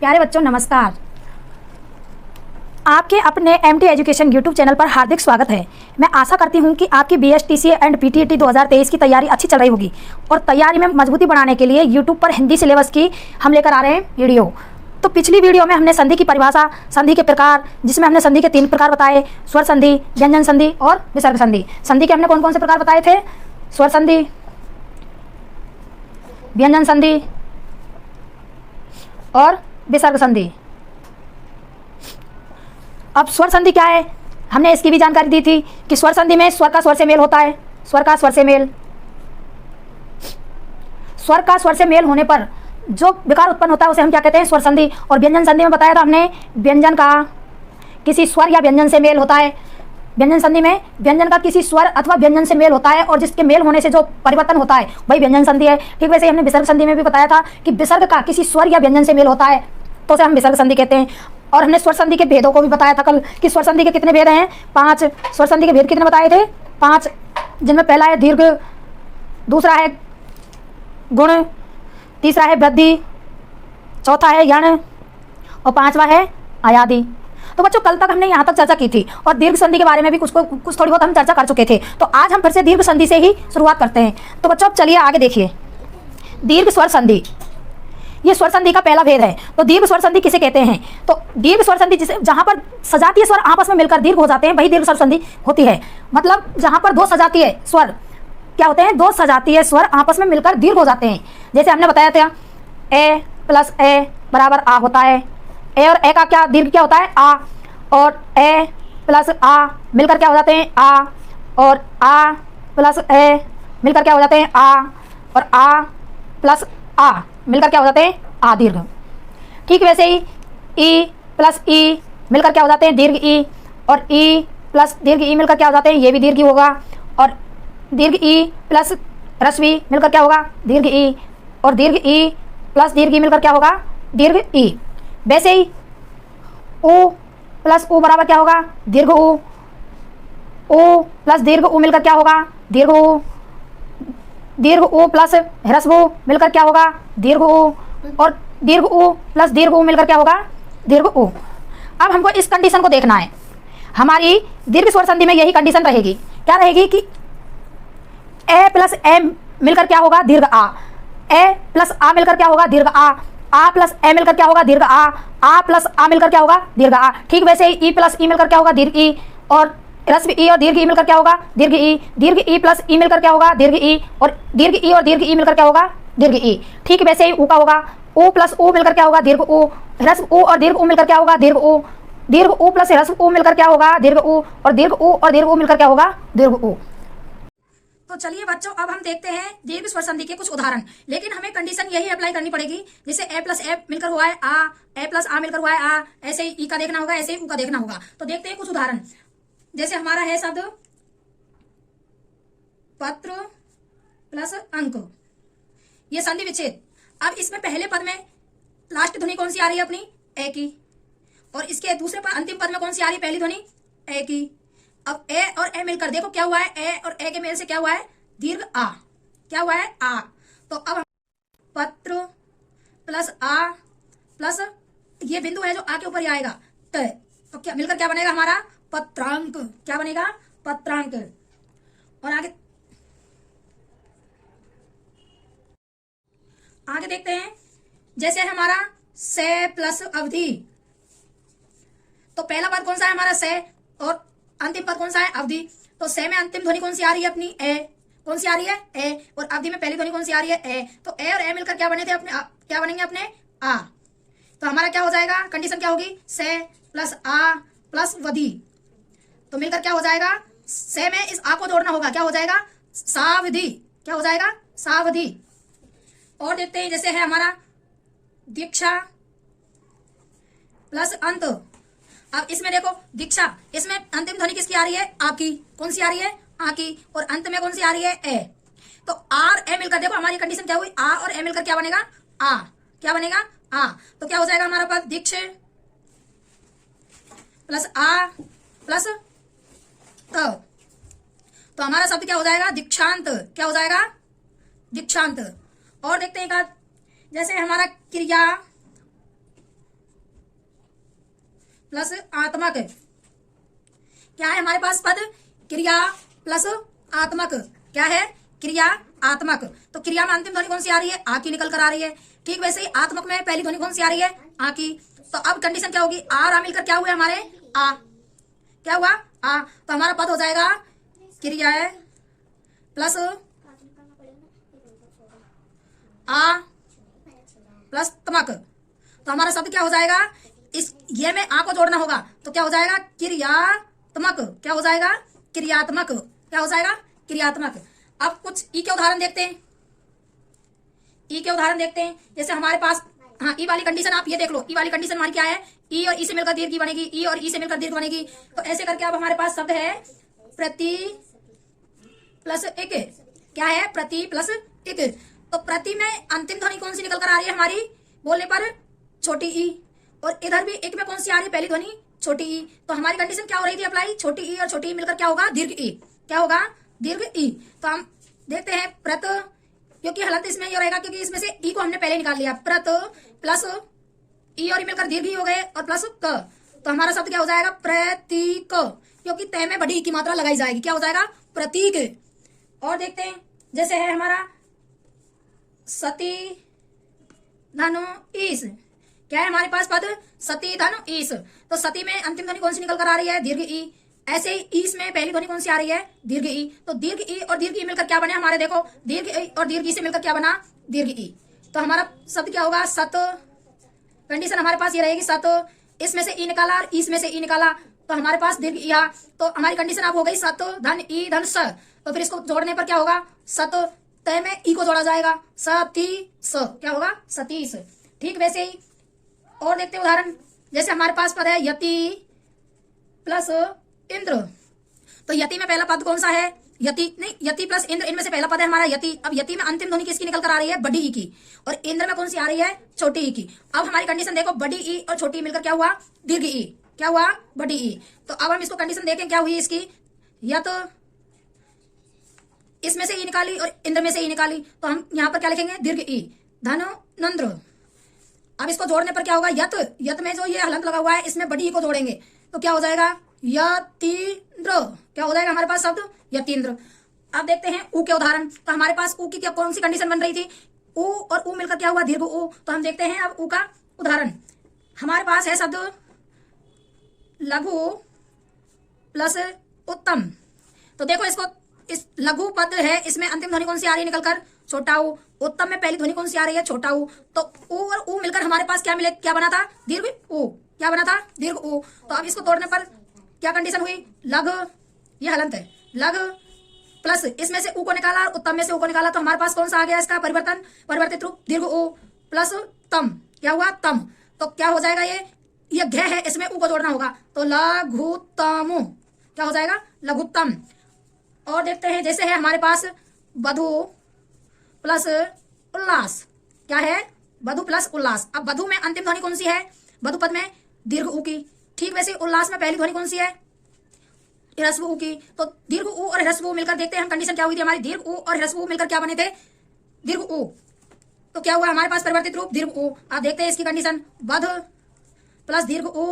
प्यारे बच्चों नमस्कार। आपके अपने एमटी एजुकेशन यूट्यूब चैनल पर हार्दिक स्वागत है। मैं आशा करती हूं कि आपकी बीएसटीसी एंड पीटीईटी 2023 की तैयारी अच्छी चल रही होगी और तैयारी में मजबूती बढ़ाने के लिए यूट्यूब पर हिंदी सिलेबस की हम लेकर आ रहे हैं वीडियो। तो पिछली वीडियो में हमने संधि की परिभाषा, संधि के प्रकार, जिसमें हमने संधि के 3 प्रकार बताए, स्वर संधि, व्यंजन संधि और विसर्ग संधि। संधि के हमने कौन कौन से प्रकार बताए थे? स्वर संधि, व्यंजन संधि और विसर्ग संधि। अब स्वर संधि क्या है, हमने इसकी भी जानकारी दी थी कि स्वर संधि में स्वर का स्वर से मेल होता है। स्वर का स्वर से मेल, स्वर का स्वर से मेल होने पर जो विकार उत्पन्न होता है उसे हम क्या कहते हैं? स्वर संधि। और व्यंजन संधि में बताया था हमने, व्यंजन का किसी स्वर या व्यंजन से मेल होता है। व्यंजन संधि में व्यंजन का किसी स्वर अथवा व्यंजन से मेल होता है और जिसके मेल होने से जो परिवर्तन होता है वही व्यंजन संधि है। ठीक वैसे हमने विसर्ग संधि में भी बताया था कि विसर्ग का किसी स्वर या व्यंजन से मेल होता है तो उसे हम विसर्ग संधि कहते हैं। और हमने स्वर संधि के भेदों को भी बताया था कल कि स्वर संधि के कितने भेद हैं? 5। स्वर संधि के भेद कितने बताए थे? 5, जिनमें पहला है दीर्घ, दूसरा है गुण, तीसरा है वृद्धि, चौथा है यण और 5वां है आयादी। तो बच्चों कल तक हमने यहाँ तक चर्चा की थी और दीर्घ संधि के बारे में भी कुछ थोड़ी बहुत हम चर्चा कर चुके थे। तो आज हम फिर से दीर्घ संधि से ही शुरुआत करते हैं। तो बच्चों अब चलिए आगे देखिए। दीर्घ स्वर संधि, ये स्वर संधि का पहला भेद है। तो दीर्घ स्वर संधि किसे कहते हैं? तो दीर्घ स्वर संधि जिसे जहां पर सजातीय स्वर आपस में मिलकर दीर्घ हो जाते हैं वही दीर्घ स्वर संधि होती है। मतलब जहां पर दो सजातीय स्वर क्या होते हैं? दो सजातीय स्वर आपस में मिलकर दीर्घ हो जाते हैं। जैसे हमने बताया था ए प्लस ए बराबर आ होता है। ए और ए का क्या दीर्घ क्या होता है? आ। और ए प्लस आ मिलकर क्या हो जाते हैं? आ। और आ प्लस ए मिलकर क्या हो जाते हैं? आ। और आ प्लस आ मिलकर क्या हो जाते हैं? आ दीर्घ। ठीक वैसे ही ई प्लस ई मिलकर क्या हो जाते हैं? दीर्घ ई। और ई प्लस दीर्घ ई मिलकर क्या हो जाते हैं? ये भी दीर्घ ई होगा। और दीर्घ ई प्लस ह्रस्वी मिलकर क्या होगा? दीर्घ ई। और दीर्घ ई प्लस दीर्घ ई मिलकर क्या होगा? दीर्घ ई। वैसे ही ऊ प्लस ऊ बराबर क्या होगा? दीर्घ ऊ। ऊ प्लस दीर्घ ऊ मिलकर क्या होगा? दीर्घ ऊ। दीर्घ ऊ प्लस ह्रस्व ऊ मिलकर क्या होगा? दीर्घ ऊ। और दीर्घ ऊ प्लस दीर्घ ऊ मिलकर क्या होगा? दीर्घ ऊ। अब हमको इस कंडीशन को देखना है। हमारी दीर्घ स्वर संधि में यही कंडीशन रहेगी। क्या रहेगी कि ए प्लस ए मिलकर क्या होगा? दीर्घ आ। ए प्लस आ मिलकर क्या होगा? दीर्घ आ प्लस ए मिलकर क्या होगा? दीर्घ आ प्लस आ मिलकर क्या होगा? दीर्घ आ। ठीक वैसे ही ई प्लस ई मिलकर क्या होगा? दीर्घ ई। और ह्रस्व ई और दीर्घ ई मिलकर क्या होगा? दीर्घ ई। दीर्घ ई प्लस ई मिलकर क्या होगा? दीर्घ ई। और दीर्घ ई और दीर्घ ई मिलकर क्या होगा? दीर्घ ई। ठीक वैसे ही ऊ का होगा, ऊ प्लस ऊ मिलकर क्या होगा? दीर्घ ऊ। ह्रस्व ऊ और दीर्घ ऊ मिलकर क्या होगा? दीर्घ ऊ। दीर्घ ऊ प्लस ह्रस्व ऊ मिलकर क्या होगा? दीर्घ ऊ। और दीर्घ ऊ और दीर्घ ऊ मिलकर क्या होगा? दीर्घ ऊ। तो चलिए बच्चों अब हम देखते हैं दीर्घ स्वर संधि के कुछ उदाहरण। लेकिन हमें कंडीशन यही अप्लाई करनी पड़ेगी जैसे ए प्लस ए मिलकर हुआ है आ, ए प्लस आ मिलकर हुआ है आ, ऐसे ही ई का देखना होगा, ऐसे ही ऊ का देखना होगा। तो देखते हैं कुछ उदाहरण। जैसे हमारा है शब्द पत्र प्लस अंक, ये संधि विच्छेद। अब इसमें पहले पद में लास्ट ध्वनि कौन सी आ रही है? अपनी ए की। और इसके दूसरे पद अंतिम पद में कौन सी आ रही है? पहली ध्वनि ए की। अब ए और ए मिलकर देखो क्या हुआ है? ए और ए के मेल से क्या हुआ है? दीर्घ आ। क्या हुआ है? आ। तो अब पत्र प्लस आ प्लस ये बिंदु है जो आ के ऊपर ही आएगा त, तो क्या मिलकर क्या बनेगा हमारा? पत्रांक। क्या बनेगा? पत्रांक। और आगे देखते हैं। जैसे हमारा से प्लस अवधि, तो पहला पद कौन सा है हमारा? से। और अंतिम पद कौन सा है? अवधि। तो से में अंतिम ध्वनि कौन सी आ रही है? अपनी ए। कौन सी आ रही है? ए। और अवधि में पहली ध्वनि कौन सी आ रही है? ए। तो ए और ए मिलकर क्या बने थे? अपने क्या बनेंगे? अपने आ। तो हमारा क्या हो जाएगा? कंडीशन क्या होगी? से प्लस आ प्लस वधि। तो मिलकर क्या हो जाएगा? से में इस आ को जोड़ना होगा। क्या हो जाएगा? सावधि। क्या हो जाएगा? सावधि। और देखते हैं जैसे है हमारा दीक्षा प्लस अंत। अब इसमें देखो दीक्षा, इसमें अंतिम ध्वनि किसकी आ रही है? आ की। कौन सी आ रही है? आ की। और अंत में कौन सी आ रही है? ए। तो आ और ए मिलकर देखो हमारी कंडीशन क्या हुई? आ और ए मिलकर क्या बनेगा? आ। क्या बनेगा? आ। तो क्या हो जाएगा हमारा पद? दीक्ष प्लस आ प्लस त। तो हमारा शब्द क्या हो जाएगा? दीक्षांत। क्या हो जाएगा? दीक्षांत। और देखते हैं एक जैसे हमारा क्रिया प्लस आत्मक। क्या है हमारे पास पद? क्रिया प्लस आत्मक। क्या है? क्रिया आत्मक। तो क्रिया में अंतिम ध्वनि कौन सी आ रही है? आ की निकल कर आ रही है। ठीक वैसे ही आत्मक में पहली ध्वनि कौन सी आ रही है? आ की। तो अब कंडीशन क्या होगी? आ मिलकर क्या हुआ हमारे? आ। क्या हुआ? आ। तो हमारा पद हो जाएगा क्रिया प्लस आ प्लस तमक। तो हमारा शब्द क्या हो जाएगा? इस ये में आ को जोड़ना होगा तो क्या हो जाएगा? क्रियात्मक। क्या हो जाएगा? क्रियात्मक। क्या हो जाएगा? क्रियात्मक। अब कुछ ई के उदाहरण देखते हैं। ई के उदाहरण देखते हैं। जैसे हमारे पास हाँ ई वाली कंडीशन आप ये देख लो। ई वाली कंडीशन हमारी क्या है? ई और ई से मिलकर दीर्घ ई बनेगी। ई और ई से मिलकर दीर्घ बनेगी। तो ऐसे करके अब हमारे पास शब्द है प्रति प्लस एक। क्या है? प्रति प्लस एक। तो प्रति में अंतिम ध्वनि कौन सी निकल कर आ रही है हमारी बोलने पर? छोटी ई। और इधर भी एक में कौन सी आ रही है पहली ध्वनि? छोटी ई। तो हमारी कंडीशन क्या हो रही थी अप्लाई? छोटी ई और छोटी ई मिलकर क्या होगा? दीर्घ ई। क्या होगा? दीर्घ ई। तो हम देखते हैं प्रत, क्योंकि हलंत इसमें ये रहेगा क्योंकि इसमें से ई को हमने पहले निकाल लिया। प्रत प्लस ई और ई मिलकर दीर्घ ई हो गए और प्लस क। तो हमारा शब्द क्या हो जाएगा? प्रतीक। क्योंकि तय में बड़ी ई की मात्रा लगाई जाएगी। क्या हो जाएगा? प्रतीक। और देखते हैं जैसे है हमारा सती धनु ईस। क्या है हमारे पास पद? सती धनु ईस। तो सती में अंतिम ध्वनि कौन सी निकल कर आ रही है? दीर्घ ई। ऐसे ही ईस में पहली ध्वनि कौन सी आ रही है? दीर्घ ई। तो दीर्घ ई और दीर्घ ई मिलकर क्या बने हमारे? देखो दीर्घ ई और दीर्घ ई से मिलकर क्या बना? दीर्घ ई। तो हमारा शब्द क्या होगा? सत। कंडीशन हमारे पास ये रहेगी सत। इसमें से ई निकाला और इस में से ई निकाला तो हमारे पास दीर्घ ई। तो हमारी कंडीशन अब हो गई सत धन ई धन स। तो फिर इसको जोड़ने पर क्या होगा? सत तय में ई को जोड़ा जाएगा। सतीस। क्या होगा? सतीस। ठीक वैसे ही और देखते हैं उदाहरण। जैसे हमारे पास पद है यति प्लस इंद्र। तो यति में पहला पद कौन सा है? यति नहीं, यति प्लस इंद्र, इनमें से पहला पद है हमारा यति। अब यति में अंतिम ध्वनि किसकी निकल कर आ रही है? बड़ी ई की। और इंद्र में कौन सी आ रही है? छोटी ई की। अब हमारी कंडीशन देखो, बड़ी ई और छोटी ई मिलकर क्या हुआ? दीर्घ ई। क्या हुआ? बड़ी ई। तो अब हम इसको कंडीशन देखें क्या हुई इसकी। या तो इसमें से ई निकाली और इंद्र में से ई निकाली तो हम यहाँ पर क्या लिखेंगे? दीर्घ ई धनु नंद्र। अब इसको जोड़ने पर क्या होगा? यत। यत में जो ये हलंत लगा हुआ है इसमें बड़ी ई को जोड़ेंगे तो क्या हो जाएगा? यतीन्द्र। क्या हो जाएगा हमारे पास शब्द? यतीन्द्र। अब देखते हैं ऊ के उदाहरण। तो हमारे पास ऊ की क्या कौन सी कंडीशन बन रही थी? ऊ और ऊ मिलकर क्या हुआ? दीर्घ ऊ। तो हम देखते हैं अब ऊ का उदाहरण। हमारे पास है शब्द लघु प्लस उत्तम। तो देखो इसको, इस लघु पद है इसमें अंतिम ध्वनि कौन सी आ रही है निकलकर? छोटा ऊ। उत्तम में पहली ध्वनि कौन सी आ रही है? छोटा ऊ। तो ऊ और ऊ मिलकर हमारे पास क्या मिले? क्या बना था? दीर्घ ऊ। क्या बना था? दीर्घ ऊ। तो अब इसको तोड़ने पर क्या कंडीशन हुई? लघ, ये हलंत है, लघ प्लस इसमें से ऊ को निकाला और उत्तम में से ऊ को निकाला तो हमारे पास कौन सा आ गया इसका परिवर्तन? परिवर्तित रूप दीर्घ ऊ प्लस तम। क्या हुआ? तम। तो क्या हो जाएगा? ये घ है इसमें ऊ को जोड़ना होगा तो लघुत्तम। क्या हो जाएगा? लघुत्तम। और देखते हैं जैसे है हमारे पास वधु प्लस उल्लास। क्या है? वधु प्लस उल्लास। अब वधु में अंतिम ध्वनि कौन सी है? वधु पद में दीर्घ ऊ की। ठीक वैसे उल्लास में पहली ध्वनि कौन सी है? ह्रस्व ऊ की। तो दीर्घ ऊ और ह्रस्व ऊ मिलकर देखते हैं हम कंडीशन क्या हुई थी हमारी? दीर्घ ऊ और ह्रस्व ऊ मिलकर क्या बने थे? दीर्घ ऊ। तो क्या हुआ हमारे पास? परिवर्तित रूप दीर्घ ऊ। आप देखते हैं इसकी कंडीशन, वध प्लस दीर्घ ऊ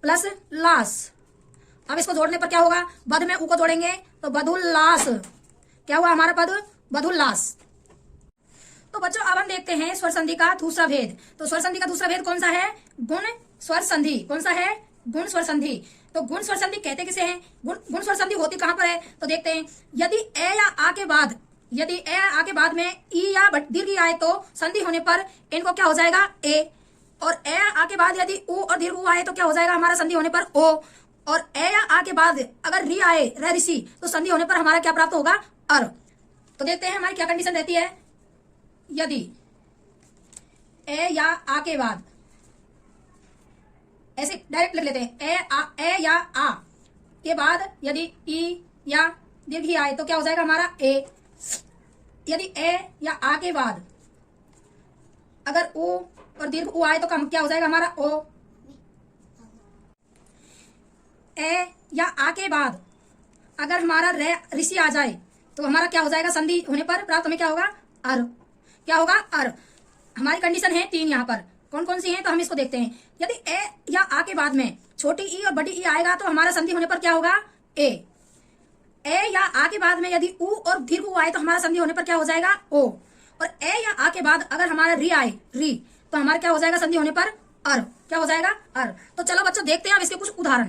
प्लस लास। अब इसको जोड़ने पर क्या होगा? वध में ऊ को जोड़ेंगे तो वधुल्लास। क्या हुआ हमारा पद? वधुल्लास। तो बच्चों अब हम देखते हैं स्वर संधि का दूसरा भेद। तो स्वर संधि का दूसरा भेद कौन सा है? गुण स्वर संधि। कौन सा है? गुण स्वर संधि। तो गुण स्वर संधि कहते किसे हैं? गुण स्वर संधि होती कहां पर है? तो देखते हैं, यदि ए या आ के बाद, यदि ए या आ के बाद में ई या दीर्घ ई आए तो संधि होने पर इनको क्या हो जाएगा? ए। और ए या आ के बाद यदि ऊ और दीर्घ ऊ आए तो क्या हो जाएगा हमारा संधि होने पर? ओ। और ए या आ के बाद अगर री आए, रे ऋषि, तो संधि होने पर हमारा क्या प्राप्त होगा? अर। तो देखते हैं हमारी क्या कंडीशन रहती है। यदि ए या आ के बाद, ऐसे डायरेक्ट लिख लेते हैं, ए या आ के बाद यदि ई या दीर्घ ई आए तो क्या हो जाएगा हमारा? ए। यदि ए या आ के बाद अगर ऊ और दीर्घ ऊ आए तो क्या हो जाएगा हमारा? ओ। ए या आ के बाद अगर हमारा रे ऋषि आ जाए तो हमारा क्या हो जाएगा? संधि होने पर प्राप्त हमें क्या होगा? अर। क्या होगा? अर। हमारी कंडीशन है 3 यहाँ पर। कौन कौन सी हैं? तो हम इसको देखते हैं। यदि ए या आ के बाद में छोटी ई और बड़ी ई आएगा तो हमारा संधि होने पर क्या होगा, ए या आ के बाद में यदि उ और दीर्घ उ आए तो हमारा संधि होने पर क्या हो जाएगा, ओ। और ए या आ के बाद अगर हमारा री आए, री, तो हमारा क्या हो जाएगा संधि होने पर, अर। क्या हो जाएगा, अर। तो चलो बच्चों देखते हैं अब इसके कुछ उदाहरण।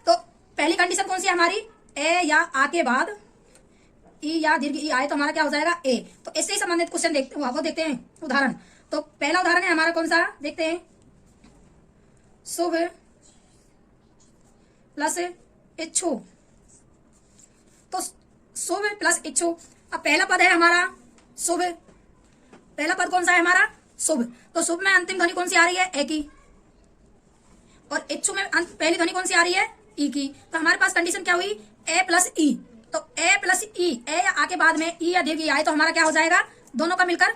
तो पहली कंडीशन कौन सी है हमारी, ए या आ के बाद ई या दीर्घ ई आए तो हमारा क्या हो जाएगा, ए। तो इससे ही संबंधित क्वेश्चन देखते हैं, वो देखते हैं उदाहरण। तो पहला उदाहरण है हमारा कौन सा, देखते हैं, शुभ प्लस इच्छु। तो शुभ प्लस इच्छु, अब पहला पद है हमारा शुभ, पहला पद कौन सा है हमारा, शुभ। तो शुभ में अंतिम ध्वनि कौन सी आ रही है, ए की, और इच्छु में पहली ध्वनि कौन सी आ रही है, ई की। तो हमारे पास कंडीशन क्या हुई, ए प्लस ई। तो ए प्लस ई, ए या आ के बाद में ई या दीर्घ ई आए तो हमारा क्या हो जाएगा, दोनों का मिलकर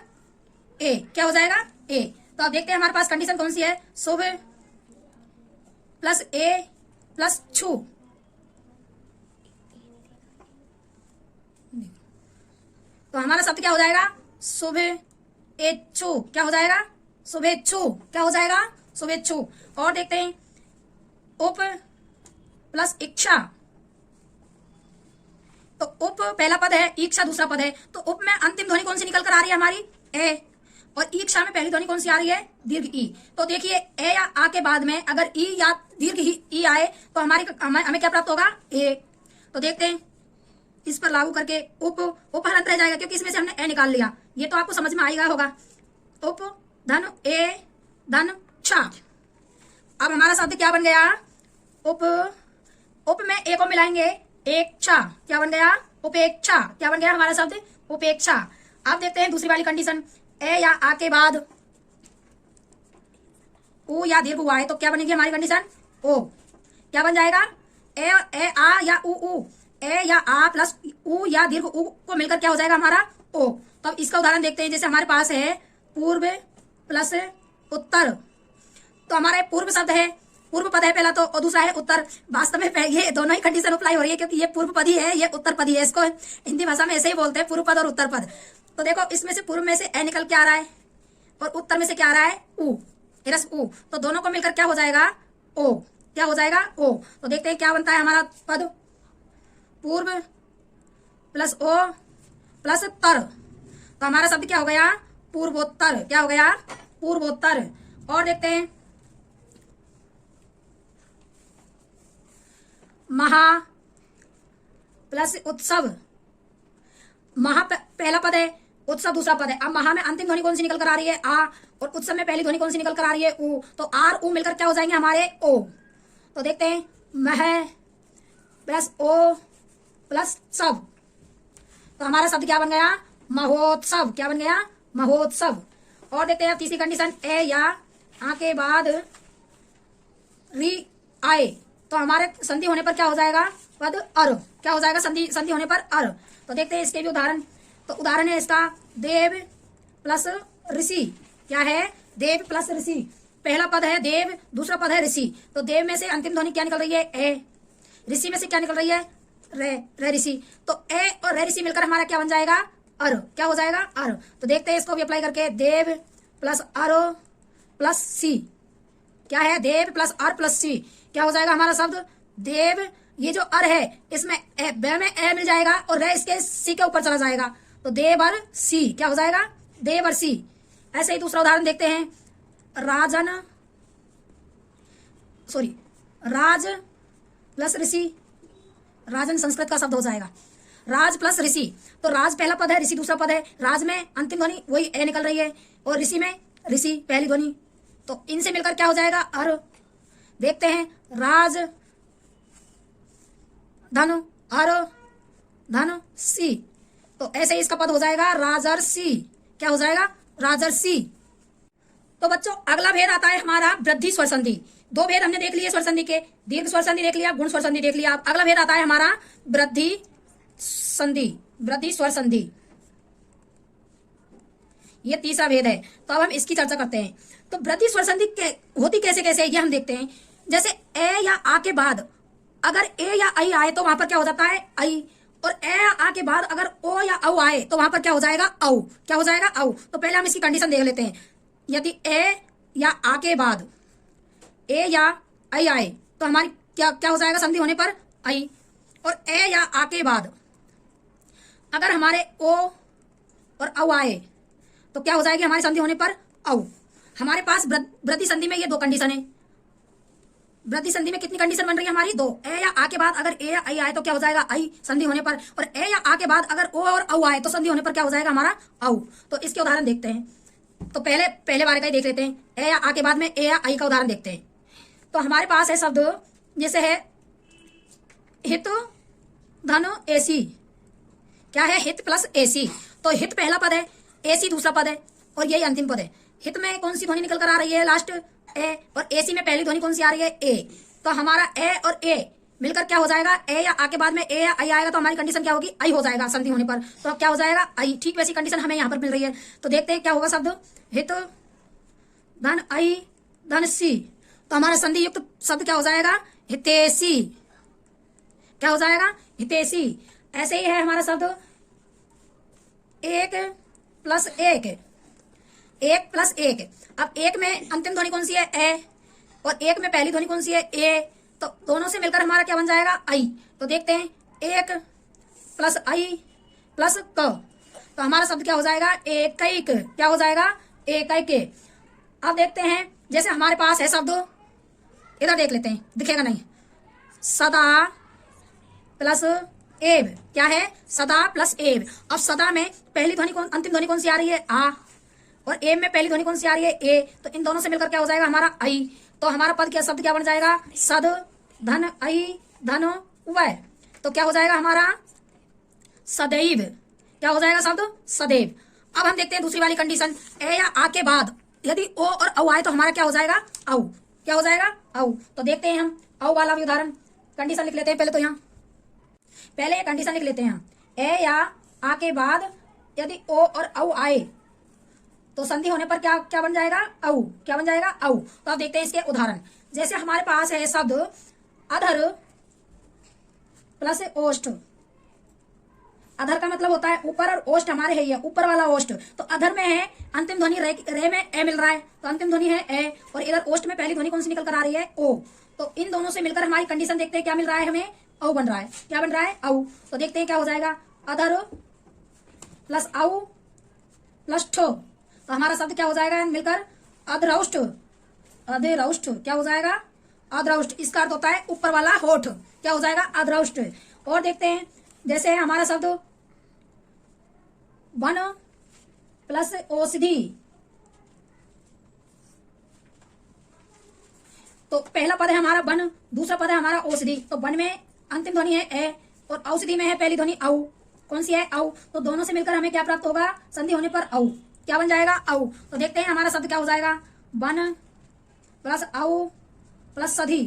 ए। क्या हो जाएगा, ए। तो अब देखते हैं हमारे पास कंडीशन कौन सी है, शुभ प्लस ए प्लस छु। तो हमारा शब्द क्या हो जाएगा, शुभेच्छु। क्या हो जाएगा, शुभेच्छु। क्या हो जाएगा, शुभेच्छु। और देखते हैं, उप प्लस इच्छा। तो उप पहला पद है, इच्छा दूसरा पद है। तो उप में अंतिम ध्वनि कौन सी निकल कर आ रही है हमारी, ए, और इच्छा में पहली ध्वनि कौन सी आ रही है, दीर्घ ई। तो देखिए ए या आ के बाद में अगर ई या दीर्घ ई आए तो हमें क्या प्राप्त होगा, ए। तो देखते हैं इस पर लागू करके, उप हलंत रह जाएगा क्योंकि इसमें से हमने ए निकाल लिया। ये तो आपको समझ में आएगा होगा, उप धन ए धन छा। अब हमारा शब्द क्या बन गया, उप में ए को मिलाएंगे, एक छा। क्या बन गया, उपेक्षा। क्या बन गया हमारा शब्द, उपेक्षा। अब देखते हैं दूसरी वाली कंडीशन, ए या आ के बाद उ या दीर्घ उ आए तो क्या बनेगी हमारी कंडीशन, ओ। क्या बन जाएगा, ए आ या उ, ए या आ प्लस उ या दीर्घ उ को मिलकर क्या हो जाएगा हमारा, ओ। तो अब इसका उदाहरण देखते हैं। जैसे हमारे पास है पूर्व प्लस उत्तर। तो हमारा पूर्व शब्द है, पूर्व पद है पहला तो, और दूसरा है उत्तर। वास्तव में ये दोनों ही कंडीशन अप्लाई हो रही है क्योंकि ये पूर्व पद ही है, ये उत्तर पद ही है। इसको हिंदी भाषा में ऐसे ही बोलते हैं, पूर्व पद और उत्तर पद। तो देखो इसमें से पूर्व में से ए निकल के आ रहा है और उत्तर में से क्या आ रहा है, उ, रस उ। तो दोनों को मिलकर क्या हो जाएगा, ओ। क्या हो जाएगा, ओ। तो देखते हैं क्या बनता है हमारा पद, पूर्व प्लस ओ प्लस तर। तो हमारा शब्द क्या हो गया, पूर्वोत्तर। क्या हो गया, पूर्वोत्तर। और देखते हैं, महा प्लस उत्सव। महा पहला पद है, उत्सव दूसरा पद है। अब महा में अंतिम ध्वनि कौन सी निकल कर आ रही है, आ, और उत्सव में पहली ध्वनि कौन सी निकल कर आ रही है, उ। तो आर उ मिलकर क्या हो जाएंगे हमारे, ओ। तो देखते हैं, मह प्लस ओ प्लस सब। तो हमारा शब्द क्या बन गया, महोत्सव। क्या बन गया, महोत्सव। और देखते हैं तीसरी कंडीशन, ए या आ के बाद री आए तो हमारे संधि होने पर क्या हो जाएगा, पद अर। क्या हो जाएगा, संधि होने पर अर। तो देखते हैं इसके भी उदाहरण। तो उदाहरण है इसका, देव प्लस ऋषि। क्या है, देव प्लस ऋषि। पहला पद है देव, दूसरा पद है ऋषि। तो देव में से अंतिम ध्वनि क्या निकल रही है, ए। ऋषि में से क्या निकल रही है, रे ऋषि। तो ए और रे ऋषि मिलकर हमारा क्या बन जाएगा, अर। क्या हो जाएगा, अर। तो देखते हैं इसको भी अप्लाई करके, देव प्लस अर प्लस सी। क्या है, देव प्लस अर प्लस सी। क्या हो जाएगा हमारा शब्द, देव, ये जो अर है इसमें ब में ए मिल जाएगा और रे इसके सी के ऊपर चला जाएगा। तो देवर सी। क्या हो जाएगा, देवर सी। ऐसे ही दूसरा उदाहरण देखते हैं, राज प्लस ऋषि। राजन संस्कृत का शब्द हो जाएगा, राज प्लस ऋषि। तो राज पहला पद है, ऋषि दूसरा पद है। राज में अंतिम ध्वनि वही ए निकल रही है और ऋषि में ऋषि पहली ध्वनि। तो इनसे मिलकर क्या हो जाएगा, अर। देखते हैं, राज धन अर धन सी। तो ऐसे ही इसका पद हो जाएगा, राजर्षि। क्या हो जाएगा, राजर्षि। तो बच्चों अगला भेद आता है हमारा वृद्धि स्वर संधि। दो भेद हमने देख लिए स्वर संधि के, दीर्घ स्वर संधि देख लिया, गुण स्वर संधि देख लिया। अब अगला भेद आता है हमारा वृद्धि संधि, वृद्धि स्वर संधि। ये तीसरा भेद है। तो अब हम इसकी चर्चा करते हैं। तो वृद्धि स्वर संधि होती कैसे कैसे, ये हम देखते हैं। जैसे ए या आ के बाद अगर ए या आई आए तो वहां पर क्या हो जाता है, आई। और ए या आ के बाद अगर ओ या औ आए तो वहां पर क्या हो जाएगा, औ। क्या हो जाएगा, औ। तो पहले हम इसकी कंडीशन देख लेते हैं। यदि ए या आ के बाद, ए या आई आए तो हमारी क्या क्या हो जाएगा संधि होने पर आई। और ए या आ के बाद अगर हमारे ओ और औ आए तो क्या हो जाएगी हमारी संधि होने पर औ। हमारे पास वृद्धि संधि में ये दो कंडीशन है। वृद्धि संधि में कितनी कंडीशन बन रही है हमारी? दो। ए या आ के बाद अगर ए या आई आए तो क्या हो जाएगा आई संधि होने पर, और ए या आ के बाद अगर ओ और औ आए तो संधि होने पर क्या हो जाएगा हमारा औ। तो इसके उदाहरण देखते हैं। तो पहले बारे का ही देख लेते हैं। ए या आ के बाद में ए या आई का उदाहरण देखते हैं। तो हमारे पास है शब्द जैसे है हित धन एसी। क्या है? हित प्लस एसी। तो हित पहला पद है, एसी दूसरा पद है और यही अंतिम पद है। हित में कौन सी ध्वनि निकल कर आ रही है? लास्ट ए। और एसी में पहली ध्वनि कौन सी आ रही है? ए। तो हमारा ए और ए मिलकर क्या हो जाएगा? ए या आ के बाद में ए या आई आएगा तो हमारी कंडीशन क्या होगी? आई हो जाएगा संधि होने पर। तो अब क्या हो जाएगा? आई। ठीक वैसी कंडीशन हमें यहाँ पर मिल रही है। तो देखते हैं क्या होगा शब्द हित धन आई धन सी। तो हमारा संधि युक्त शब्द क्या हो जाएगा? हितेशी। क्या हो जाएगा? हितेशी। ऐसे ही है हमारा शब्द एक प्लस एक। एक प्लस एक। अब एक में अंतिम ध्वनि कौन सी है? ए। और एक में पहली ध्वनि कौन सी है? ए। तो दोनों से मिलकर हमारा क्या बन जाएगा? आई। तो देखते हैं एक प्लस आई प्लस क। तो हमारा शब्द क्या हो जाएगा? एकैक। क्या हो जाएगा? एकैक। अब देखते हैं जैसे हमारे पास है शब्द, इधर देख लेते हैं, दिखेगा नहीं। सदा प्लस एव। क्या है? सदा प्लस एव। अब सदा में पहली ध्वनि कौन, अंतिम ध्वनि कौन सी आ रही है? आ। और एव में पहली ध्वनि कौन सी आ रही है? ए। तो इन दोनों से मिलकर क्या हो जाएगा हमारा? आई। तो हमारा पद क्या शब्द क्या बन जाएगा? सद धन आई धन वय। तो क्या हो जाएगा हमारा? सदैव। क्या हो जाएगा शब्द? सदैव। अब हम देखते हैं दूसरी वाली कंडीशन। ए या आ के बाद यदि ओ और औ आए तो हमारा क्या हो जाएगा? औ। क्या हो जाएगा? औ। तो देखते हैं हम औ वाला भी उदाहरण। कंडीशन लिख लेते हैं पहले। तो यहाँ पहले ये कंडीशन लिख लेते हैं। ए या आ के बाद यदि ओ और औ आए तो संधि होने पर क्या क्या बन जाएगा? औ। क्या बन जाएगा? औ। तो अब देखते हैं इसके उदाहरण। जैसे हमारे पास है शब्द अधर प्लस ओष्ठ। अधर का मतलब होता है ऊपर, और ओष्ठ हमारे है ये ऊपर वाला ओष्ठ। तो अधर में है अंतिम ध्वनि रे में ए मिल रहा है तो अंतिम ध्वनि है ए, और इधर ओष्ठ में पहली ध्वनि कौन सी निकल कर आ रही है? ओ। तो इन दोनों से मिलकर हमारी कंडीशन देखते हैं क्या मिल रहा है हमें? औ बन रहा है। क्या बन रहा है? औ। तो देखते हैं क्या हो जाएगा। अधर प्लस औ प्लस ठो। तो हमारा शब्द क्या हो जाएगा मिलकर? अधरौष्ठ। अधरौष्ठ। क्या हो जाएगा? अधरौष्ठ। इसका अर्थ होता है ऊपर वाला होठ। क्या हो जाएगा? अधरौष्ठ। और देखते हैं जैसे हमारा शब्द वन प्लस औषधि। तो पहला पद है हमारा वन, दूसरा पद है हमारा औषधि। तो वन में अंतिम ध्वनि है ए और औषधि में है पहली ध्वनि औ। कौन सी है? औ। तो दोनों से मिलकर हमें क्या प्राप्त होगा? संधि होने पर औ। क्या बन जाएगा? औ। तो देखते हैं हमारा शब्द क्या हो जाएगा। वन प्लस औ प्लस सधि।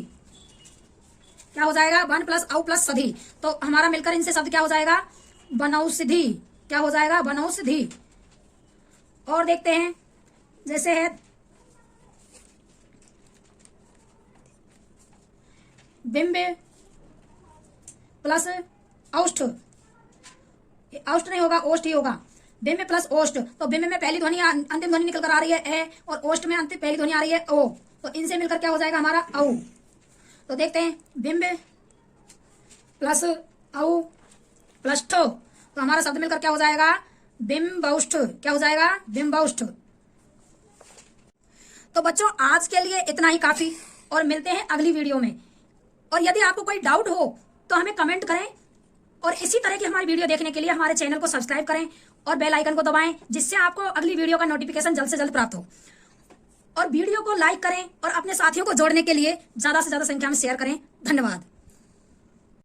क्या हो जाएगा? वन प्लस औ प्लस सधि। तो हमारा मिलकर इनसे शब्द क्या हो जाएगा? वनौषधि। क्या हो जाएगा? वनौषधि। और देखते हैं जैसे है बिंब प्लस औष्ठ। औष्ठ नहीं होगा, ओष्ठ ही होगा। बिंब प्लस ओष्ठ। तो बिंब में पहली ध्वनि अंतिम ध्वनि निकल कर आ रही है ए, और ओष्ठ में अंतिम पहली ध्वनि आ रही है ओ। तो इनसे मिलकर क्या हो जाएगा हमारा? औ। तो देखते हैं बिंब प्लस औ प्लस ठो। तो हमारा शब्द मिलकर क्या हो जाएगा? बिंबौष्ठ। क्या हो जाएगा? बिंबौष्ठ। तो बच्चों आज के लिए इतना ही काफी, और मिलते हैं अगली वीडियो में। और यदि आपको कोई डाउट हो तो हमें कमेंट करें, और इसी तरह की हमारी वीडियो देखने के लिए हमारे चैनल को सब्सक्राइब करें और बेल आइकन को दबाएं, जिससे आपको अगली वीडियो का नोटिफिकेशन जल्द से जल्द प्राप्त हो। और वीडियो को लाइक करें और अपने साथियों को जोड़ने के लिए ज्यादा से ज्यादा संख्या में शेयर करें। धन्यवाद।